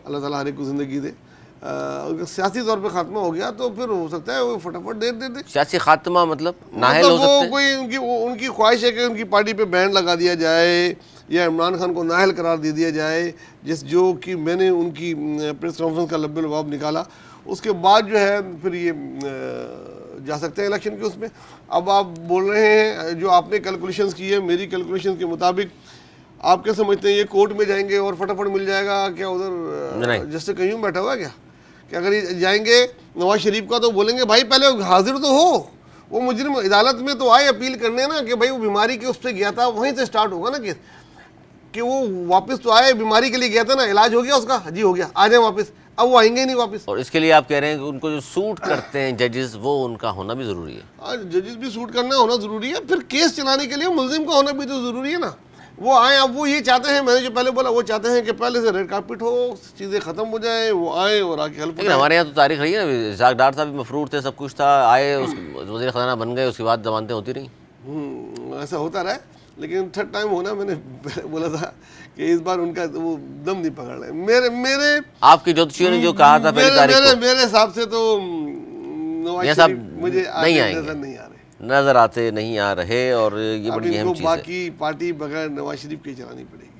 अल्लाह ताला हर एक को ज़िंदगी दे, उनका सियासी तौर पे खात्मा हो गया तो फिर हो सकता है वो फटाफट दे दे। सियासी खात्मा मतलब नाहल हो सकते हैं? कोई उनकी ख्वाहिश है कि उनकी पार्टी पे बैन लगा दिया जाए, या इमरान खान को नाहल करार दे दिया जाए, जो कि मैंने उनकी प्रेस कॉन्फ्रेंस का लब्बे लबाब निकाला। उसके बाद जो है फिर ये जा सकते हैं इलेक्शन के उसमें। अब आप बोल रहे हैं जो आपने कैलकुलेशंस की है, मेरी कैलकुलेशंस के मुताबिक आप क्या समझते हैं, ये कोर्ट में जाएंगे और फटाफट मिल जाएगा क्या? उधर जैसे कहीं बैठा हुआ क्या कि अगर ये जाएंगे नवाज शरीफ का तो बोलेंगे भाई पहले हाजिर तो हो, वो मुजरिम अदालत में तो आए अपील करने ना कि भाई वो बीमारी के उस पर गया था, वहीं से स्टार्ट होगा ना केस, कि वो वापस तो आए, बीमारी के लिए गया था ना, इलाज हो गया उसका, जी हो गया, आ जाए वापस। अब वो आएंगे ही नहीं वापस। और इसके लिए आप कह रहे हैं कि उनको जो सूट करते हैं जजेस, वो उनका होना भी ज़रूरी है? हाँ, जजेस भी सूट करना होना ज़रूरी है, फिर केस चलाने के लिए मुलजिम का होना भी तो ज़रूरी है ना। वो आए, अब वो ये चाहते हैं, मैंने जो पहले बोला, वो चाहते हैं कि पहले से रेड कार्पेट हो, चीज़ें ख़त्म हो जाए, वो आए और आके हेल्प। लेकिन हमारे यहाँ तो तारीख रही है ना, इसाक डार साहब भी मफरूर थे, सब कुछ था, आए, वज़ीर ख़जाना बन गए, उसके बाद जमानतें होती रही। ऐसा होता रहा, लेकिन थर्ड टाइम होना, मैंने बोला था कि इस बार उनका वो दम नहीं पकड़ रहे। मेरे आपके ज्योतिषियों ने जो कहा था पहली तारीख को, मेरे हिसाब से तो नवाज शरीफ मुझे नजर आते नहीं आ रहे, और ये बड़ी अहम चीज़ है। बाकी पार्टी बगैर नवाज शरीफ की चलानी पड़ेगी।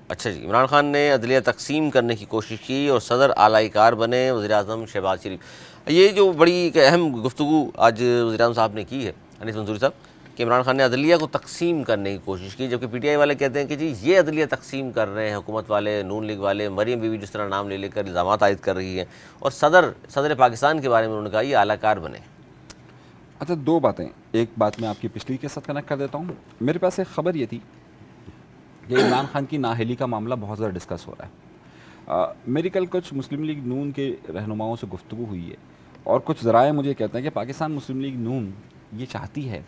अच्छा जी, इमरान खान ने अदलिया तकसीम करने की कोशिश की और सदर आलाइकार बने वज़ीर आज़म शहबाज शरीफ। ये जो बड़ी अहम गुफ्तगू आज वज़ीर आज़म साहब ने की है, अनीस मंसूरी साहब, कि इमरान खान ने अदलिया को तकसीम करने की कोशिश की, जबकि PTI वाले कहते हैं कि जी ये अदलिया तकसीम कर रहे हैं हुकूमत वाले, नून लीग वाले, मरीम बीवी जिस तरह नाम ले लेकर इल्ज़ामात आयद कर रही हैं, और सदर पाकिस्तान के बारे में उन्होंने कहा ये आलाकार बने। अच्छा, दो बातें, एक बात मैं आपकी पिछली के साथ कनेक्ट कर देता हूँ। मेरे पास एक ख़बर ये थी कि इमरान खान की नाअहली का मामला बहुत ज़्यादा डिस्कस हो रहा है। मेरी कल कुछ मुस्लिम लीग नून के रहनुमाओं से गुफ्तगू हुई है, और कुछ ज़राए मुझे कहते हैं कि पाकिस्तान मुस्लिम लीग नून ये चाहती है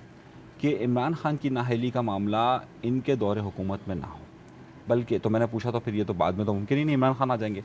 कि इमरान खान की नाअहली का मामला इनके दौरे हुकूमत में ना हो, बल्कि, तो मैंने पूछा तो फिर ये तो बाद में तो मुमकिन ही नहीं, इमरान खान आ जाएंगे।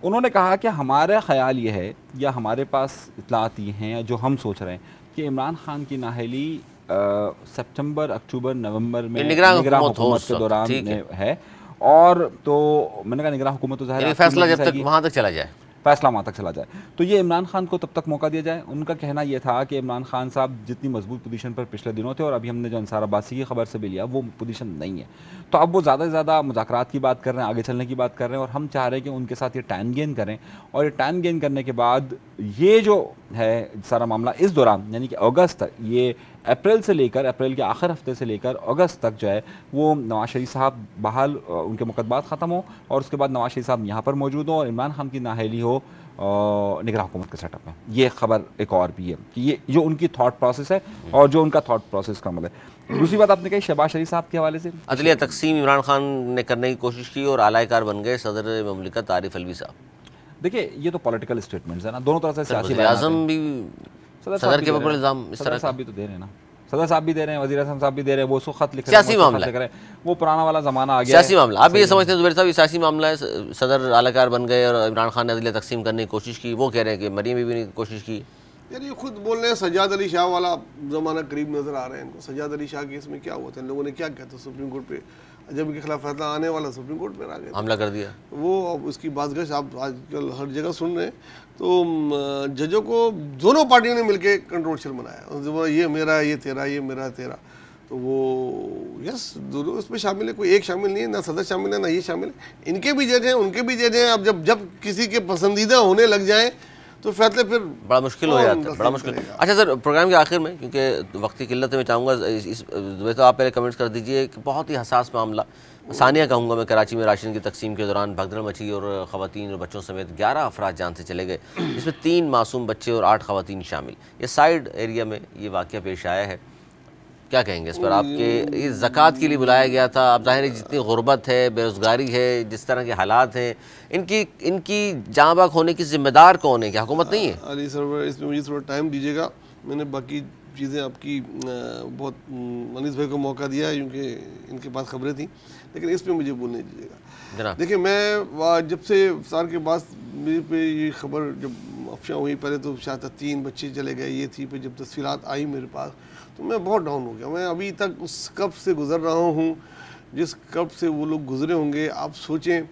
उन्होंने कहा कि हमारा ख़याल ये है, या हमारे पास इत्तलात ये हैं, या जो हम सोच रहे हैं कि इमरान खान की नाअहली सितंबर, अक्टूबर, नवंबर में निगरान हुकूमत के दौरान है। और तो मैंने कहा निगरान हुकूमत तो ज़ाहिर फैसला जब तक वहाँ तक चला जाए, फैसला वहाँ तक चला जाए। तो ये इमरान खान को तब तक मौका दिया जाए। उनका कहना ये था कि इमरान खान साहब जितनी मजबूत पोजीशन पर पिछले दिनों थे, और अभी हमने जो अंसार अब्बासी की खबर से भी लिया, वो पोजीशन नहीं है। तो अब वो ज़्यादा से ज़्यादा मुज़ाकरात की बात कर रहे हैं, आगे चलने की बात कर रहे हैं, और हम चाह रहे हैं कि उनके साथ ये टाइम गेन करें। और ये टाइम गेन करने के बाद ये जो है सारा मामला इस दौरान, यानी कि अगस्त तक, ये अप्रैल से लेकर, अप्रैल के आखिर हफ्ते से लेकर अगस्त तक जो है वो नवाज शरीफ साहब बहाल, उनके मुकदमात ख़त्म हो, और उसके बाद नवाज शरीफ साहब यहाँ पर मौजूद हो और इमरान खान की नाअहली हो निगरान हुकूमत के सेटअप में। ये खबर एक और भी है कि ये जो उनकी थॉट प्रोसेस है और जो उनका थॉट प्रोसेस का मतलब है। दूसरी बात आपने कही शहबाज शरीफ साहब के हवाले से, अदलिया तकसीम इमरान खान ने करने की कोशिश की और आलाकार बन गए सदर ममलिकत आरिफ अलवी साहब। देखिए ये तो पॉलिटिकल स्टेटमेंट्स है ना, दोनों तरफ से सियासी वज़ीर आज़म भी सदर के ऊपर इल्ज़ाम इस तरह साहब भी तो दे रहे हैं ना, सदर साहब भी दे रहे हैं, वज़ीर आज़म साहब भी दे रहे हैं, वो खत लिख रहे हैं, सियासी मामला है, वो पुराना वाला ज़माना आ गया, सियासी मामला। आप ये समझते हैं ज़ुबैर साहब, ये सियासी मामला है, सदर आलाकार बन गए और इमरान खान ने अदलिया तकसीम करने की कोशिश की, वो कह रहे हैं कि मरियम बीबी ने कोशिश की। यार ये खुद बोल रहे हैं सज्जाद अली शाह वाला ज़माना करीब नज़र आ रहा है इनको। सज्जाद अली शाह केस में क्या हुआ था, इन लोगों ने क्या किया था, सुप्रीम कोर्ट पे जब के खिलाफ फैसला आने वाला सुप्रीम कोर्ट में आ गया, हमला कर दिया। वो अब उसकी बातगश आप आजकल हर जगह सुन रहे हैं। तो जजों को दोनों पार्टियों ने मिलकर कंट्रोवर्शियल बनाया, ये मेरा, ये तेरा, ये मेरा तेरा। तो वो यस दोनों इसमें शामिल है, कोई एक शामिल नहीं है, ना सदर शामिल है ना ये शामिल है। इनके भी जज हैं, उनके भी जज हैं। अब जब किसी के पसंदीदा होने लग जाए तो फैसले फिर बड़ा मुश्किल हो जाता है, बड़ा मुश्किल। अच्छा सर, प्रोग्राम के आखिर में क्योंकि वक्त की किल्लत है, मैं चाहूँगा इस तो आप पहले कमेंट्स कर दीजिए कि बहुत ही हसास मामला, सानिया कहूँगा मैं, कराची में राशन की तकसीम के दौरान भगदड़ मची और ख़वातीन और बच्चों समेत 11 अफराद जान से चले गए, जिसमें 3 मासूम बच्चे और 8 ख़वातीन शामिल। ये साइड एरिया में ये वाक़या पेश आया है, क्या कहेंगे इस पर? आपके इस ज़कात के लिए बुलाया गया था, अब ज़ाहिर है जितनी गुर्बत है, बेरोज़गारी है, जिस तरह के हालात हैं, इनकी जाँ बाक होने की ज़िम्मेदार कौन है? क्या हुकूमत नहीं है? अली सर इसमें मुझे थोड़ा टाइम दीजिएगा, मैंने बाकी चीज़ें आपकी बहुत अनीस भाई को मौका दिया है क्योंकि इनके पास खबरें थी, लेकिन इस पर मुझे बोलने दीजिएगा। देखिए मैं जब से सार के बाद मेरे पे ये खबर जब अफशा हुई, पहले तो शायद 3 बच्चे चले गए ये थी, फिर जब तस्वीरात आई मेरे पास तो मैं बहुत डाउन हो गया। मैं अभी तक उस कब से गुज़र रहा हूँ जिस कब से वो लोग गुज़रे होंगे। आप सोचें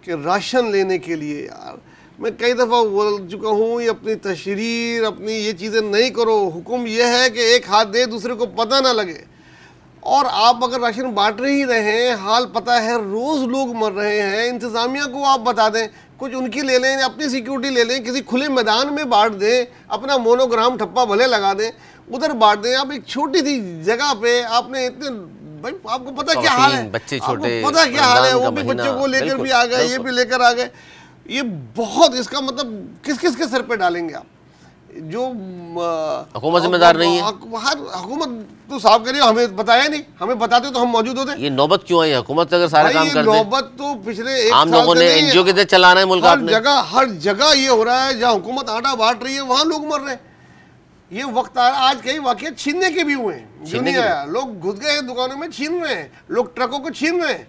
कि राशन लेने के लिए, यार मैं कई दफ़ा बोल चुका हूँ, ये अपनी तशरीर अपनी ये चीज़ें नहीं करो। हुक्म यह है कि एक हाथ दे दूसरे को पता ना लगे, और आप अगर राशन बांट रहे ही रहें, हाल पता है रोज़ लोग मर रहे हैं, इंतज़ामिया को आप बता दें, कुछ उनकी ले लें, अपनी सिक्योरिटी ले लें, किसी खुले मैदान में बांट दें, अपना मोनोग्राम ठप्पा भले लगा दें, उधर बांट दें। आप एक छोटी सी जगह पे आपने इतने, भाई आपको पता क्या हाल है, बच्चे छोटे, पता क्या हाल है, वो भी बच्चों को लेकर भी आ गए, ये भी लेकर आ गए। ये बहुत, इसका मतलब किस किस के सर पे डालेंगे आप? जो हुकूमत जिम्मेदार नहीं है। हुकूमत तो साफ करिए, हमें बताया नहीं, हमें बताते तो हम मौजूद होते। ये नौबत क्यों आई? हुकूमत अगर सारे काम कर दे, नौबत तो पिछले एक आम लोगों ने एनजीओ के तहत चलाना है मुल्क। हर जगह ये हो रहा है, जहाँ हुकूमत आटा बांट रही है वहाँ लोग मर रहे हैं। ये वक्त आ रहा है, आज कई वाकई छीनने के भी हुए हैं, जो नहीं आया, लोग घुस गए दुकानों में, छीन रहे हैं, लोग ट्रकों को छीन रहे हैं,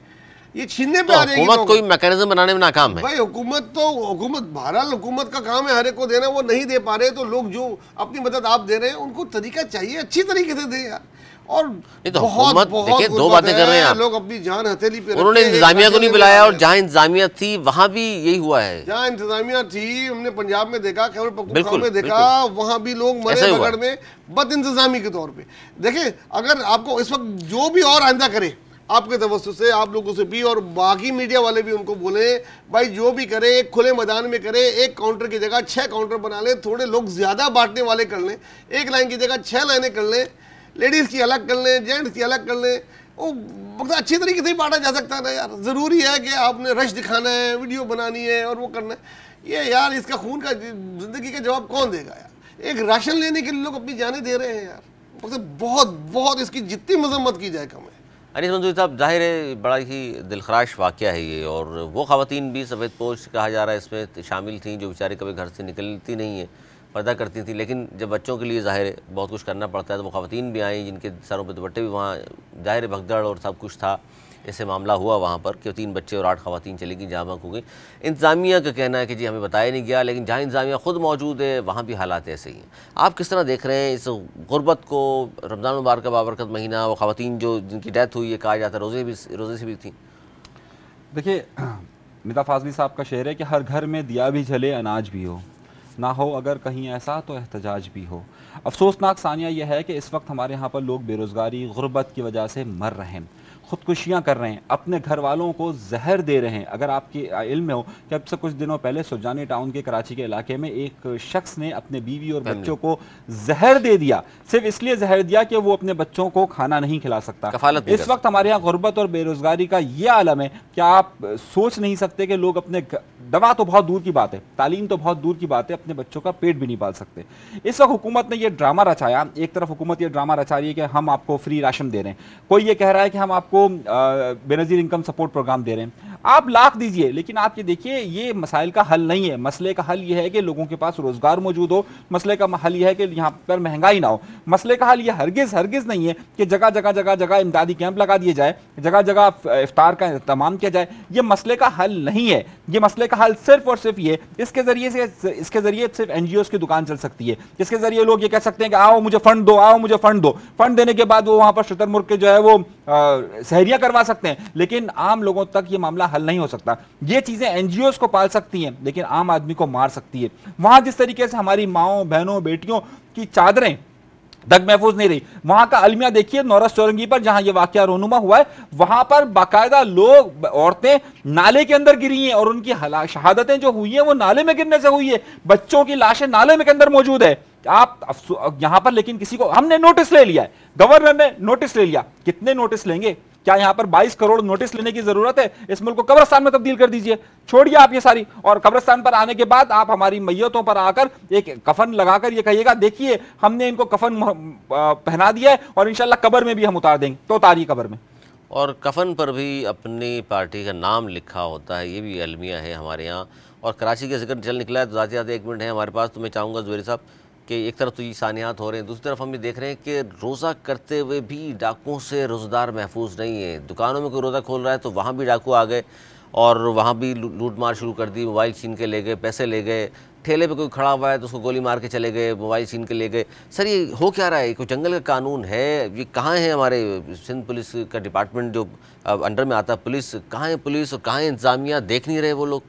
ये छीनने पे आ जाएगी। हुकूमत कोई मैकेनिज्म बनाने में नाकाम है। भाई हुकूमत बहरहाल हुकूमत का काम है हर एक को देना, वो नहीं दे पा रहे तो लोग जो अपनी मदद आप दे रहे हैं उनको तरीका चाहिए, अच्छी तरीके से दें यार। और तो हुकूमत देखिए, 2 बातें कर रहे हैं आप, लोग अपनी जान हथेली पे, उन्होंने इंतजामिया को नहीं बुलाया, और जहाँ इंतजामिया थी वहाँ भी यही हुआ है। जहाँ इंतजामिया थी, हमने पंजाब में देखा, खैबर पख्तूनख्वा में देखा, वहाँ भी लोग मरे बगड़ में बद इंतजामी के तौर पे। देखिए अगर आपको इस वक्त जो भी और आइंदा करे आपके तवज्जो से, आप लोगों से भी, और बाकी मीडिया वाले भी उनको बोले, भाई जो भी करे एक खुले मैदान में करे, एक काउंटर की जगह 6 काउंटर बना लें, थोड़े लोग ज़्यादा बांटने वाले कर लें, एक लाइन की जगह 6 लाइनें कर लें, लेडीज़ की अलग कर लें, जेंट्स की अलग कर लें, वो मतलब अच्छी तरीके से ही बांटा जा सकता है ना यार। ज़रूरी है कि आपने रश दिखाना है, वीडियो बनानी है और वो करना है, ये यार इसका खून का ज़िंदगी का जवाब कौन देगा यार? एक राशन लेने के लिए लोग अपनी जानें दे रहे हैं यार, मतलब बहुत बहुत इसकी जितनी मजम्मत की जाए कम है। अनीस मंसूरी साहब, जाहिर है बड़ा ही दिलखराश वाक़या है ये, और वो ख़वातीन भी सफ़ेद पोश कहा जा रहा है इसमें शामिल थी जो बेचारे कभी घर से निकलती नहीं है, पर्दा करती थी, लेकिन जब बच्चों के लिए ज़ाहिर है बहुत कुछ करना पड़ता है, तो वो ख़वातीन भी आई जिनके सरों पे दुपट्टे भी, वहाँ ज़ाहिर भगदड़ और सब कुछ था, ऐसे मामला हुआ वहाँ पर कि 3 बच्चे और 8 ख़वातीन चली गई, जहाँ हो गई। इंतज़ामिया का कहना है कि जी हमें बताया नहीं गया, लेकिन जहाँ इंतज़ामिया ख़ुद मौजूद है वहाँ भी हालात ऐसे ही हैं। आप किस तरह देख रहे हैं इस गुरबत को? रमज़ान मुबारक का बाबरकत महीना, वो ख़वातीन जो जिनकी डेथ हुई है, कहा जाता है रोज़े से भी थी। देखिए मिता फाजली साहब का शेर है कि हर घर में दिया भी जले अनाज भी हो, ना हो अगर कहीं ऐसा तो एहतजाज भी हो। अफसोसनाक सानिया यह है कि इस वक्त हमारे यहाँ पर लोग बेरोज़गारी गुर्बत की वजह से मर रहे हैं, खुदकुशियाँ कर रहे हैं, अपने घर वालों को जहर दे रहे हैं। अगर आपके इल्म में हो कि अब से कुछ दिनों पहले सुजानी टाउन के कराची के इलाके में एक शख्स ने अपने बीवी और बच्चों को जहर दे दिया, सिर्फ इसलिए जहर दिया कि वो अपने बच्चों को खाना नहीं खिला सकता। इस वक्त हमारे यहाँ गुर्बत और बेरोजगारी का ये आलम है कि आप सोच नहीं सकते कि लोग अपने, दवा तो बहुत दूर की बात है, तालीम तो बहुत दूर की बात है, अपने बच्चों का पेट भी नहीं पाल सकते। इस वक्त हुकूमत ने यह ड्रामा रचाया, एक तरफ हुकूमत ये ड्रामा रचा रही है कि हम आपको फ्री राशन दे रहे हैं, कोई ये कह रहा है कि हम आपको बेनजीर इनकम सपोर्ट प्रोग्राम दे रहे हैं। आप लाख दीजिए, लेकिन आप ये देखिए ये मसाइल का हल नहीं है। मसले का हल ये है कि लोगों के पास रोजगार मौजूद हो, मसले का हल ये है कि यहाँ पर महंगाई ना हो। मसले का हल ये हरगिज नहीं है कि जगह जगह इमदादी कैंप लगा दिए जाए, जगह जगह इफ्तार का इंतजाम किया जाए। ये मसले का हल नहीं है। ये मसले का हल सिर्फ और सिर्फ ये, इसके जरिए सिर्फ एनजीओ की दुकान चल सकती है, जिसके जरिए लोग ये कह सकते हैं कि आओ मुझे फंड दो, आओ मुझे फंड दो। फंड देने के बाद वो वहां पर शुतुरमुर्ग के जो है वो सहरिया करवा सकते हैं, लेकिन आम लोगों तक ये मामला हल नहीं हो सकता। ये चीजें एनजीओ को पाल सकती हैं, लेकिन आम आदमी को मार सकती है। वहां जिस तरीके से हमारी माओ बहनों बेटियों की चादरें तक महफूज नहीं रही, वहां का अलमिया देखिए नौरस चौरंगी पर जहां यह वाकया रोनुमा हुआ है, वहां पर बाकायदा लोग, औरतें नाले के अंदर गिरी हैं और उनकी शहादतें जो हुई हैं वो नाले में गिरने से हुई है। बच्चों की लाशें नाले में के अंदर मौजूद है। आप यहां पर, लेकिन किसी को, हमने नोटिस ले लिया है, गवर्नर ने नोटिस ले लिया। कितने नोटिस लेंगे? क्या यहां पर 22 करोड़ नोटिस लेने की जरूरत है? इस मुल्क को कब्रिस्तान में तब्दील कर दीजिए, छोड़िए आप ये सारी। और कब्रिस्तान पर आने के बाद आप हमारी मैयतों पर आकर एक कफन लगाकर ये कहिएगा देखिए हमने इनको कफन पहना दिया है और इंशाल्लाह कब्र में भी हम उतार देंगे, तो उतारिए कब्र में। और कफन पर भी अपनी पार्टी का नाम लिखा होता है, ये भी अलमिया है हमारे यहाँ। और कराची का जिक्र चल निकला है तो ज़्यादा 1 मिनट है हमारे पास, तो मैं चाहूँगा ज़ुबैर साहब कि एक तरफ तो ये सानियात हो रहे हैं, दूसरी तरफ हम ये देख रहे हैं कि रोज़ा करते हुए भी डाकुओं से रोज़ेदार महफूज नहीं है। दुकानों में कोई रोज़ा खोल रहा है तो वहाँ भी डाकू आ गए और वहाँ भी लूट मार शुरू कर दी, मोबाइल छीन के ले गए, पैसे ले गए। ठेले पे कोई खड़ा हुआ है तो उसको गोली मार के चले गए, मोबाइल छीन के ले गए। सर ये हो क्या रहा है? कोई जंगल का कानून है? ये कहाँ है हमारे सिंध पुलिस का डिपार्टमेंट जो अंडर में आता है पुलिस? कहाँ है पुलिस और कहाँ है इंतज़ामिया? देख नहीं रहे वो लोग।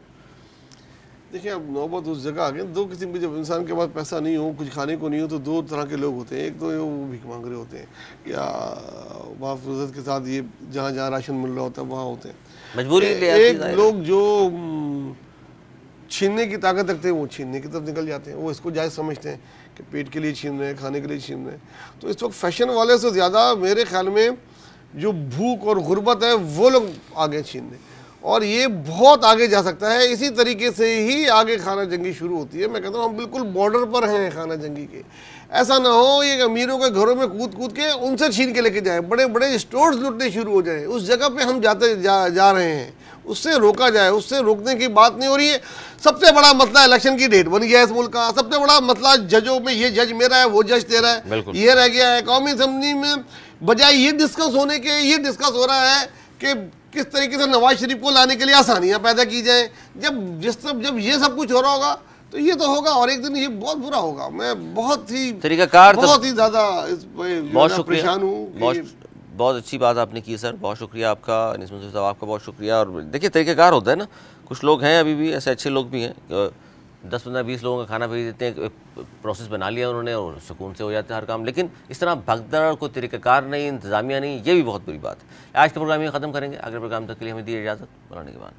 देखिए अब नौबत उस जगह आ गई, दो किस्म के, जब इंसान के पास पैसा नहीं हो, कुछ खाने को नहीं हो, तो दो तरह के लोग होते हैं। एक तो वो भीख मांग रहे होते हैं या मुआवजत के साथ ये जहाँ जहाँ राशन मिल रहा होता है वहाँ होते हैं मजबूरी। एक लोग जो छीनने की ताकत रखते हैं वो छीनने की तरफ निकल जाते हैं। वो इसको जायज़ समझते हैं कि पेट के लिए छीन रहे हैं, खाने के लिए छीन रहे हैं। तो इस वक्त फैशन वाले से ज़्यादा मेरे ख्याल में जो भूख और गुर्बत है वो लोग आगे छीन रहे हैं, और ये बहुत आगे जा सकता है। इसी तरीके से ही आगे खाना जंगी शुरू होती है। मैं कहता हूँ हम बिल्कुल बॉर्डर पर हैं खाना जंगी के। ऐसा ना हो ये अमीरों के घरों में कूद कूद के उनसे छीन के लेके जाए, बड़े बड़े स्टोर्स लूटने शुरू हो जाए। उस जगह पे हम जा रहे हैं, उससे रोका जाए। उससे रोकने की बात नहीं हो रही है। सबसे बड़ा मसला इलेक्शन की डेट बन गया है इस मुल्क का। सबसे बड़ा मसला जजों में, ये जज मेरा है वो जज तेरा है, ये रह गया है। कौमी असम्बली में बजाय ये डिस्कस होने के, ये डिस्कस हो रहा है कि किस तरीके से नवाज शरीफ को लाने के लिए आसानियां पैदा की जाए। जब ये सब कुछ हो रहा होगा तो ये तो होगा, और एक दिन ये बहुत बुरा होगा। मैं बहुत ही तरीकाकार, बहुत ही ज़्यादा परेशान हूँ। बहुत अच्छी बात आपने की सर, बहुत शुक्रिया आपका। निस्बत साहब आपका बहुत शुक्रिया। और देखिए तरीक़ाकार होता है ना, कुछ लोग हैं अभी भी ऐसे अच्छे लोग भी हैं, 10, 15, 20 लोगों का खाना भेज देते हैं, प्रोसेस बना लिया उन्होंने और सुकून से हो जाता है हर काम। लेकिन इस तरह भगदड़, कोई तरीक़ाकार नहीं, इंतज़ामिया नहीं, ये भी बहुत बुरी बात है। आज का प्रोग्राम ये ख़त्म करेंगे। अगले प्रोग्राम तक के लिए हमें दी इजाज़त, बनाने के बाद।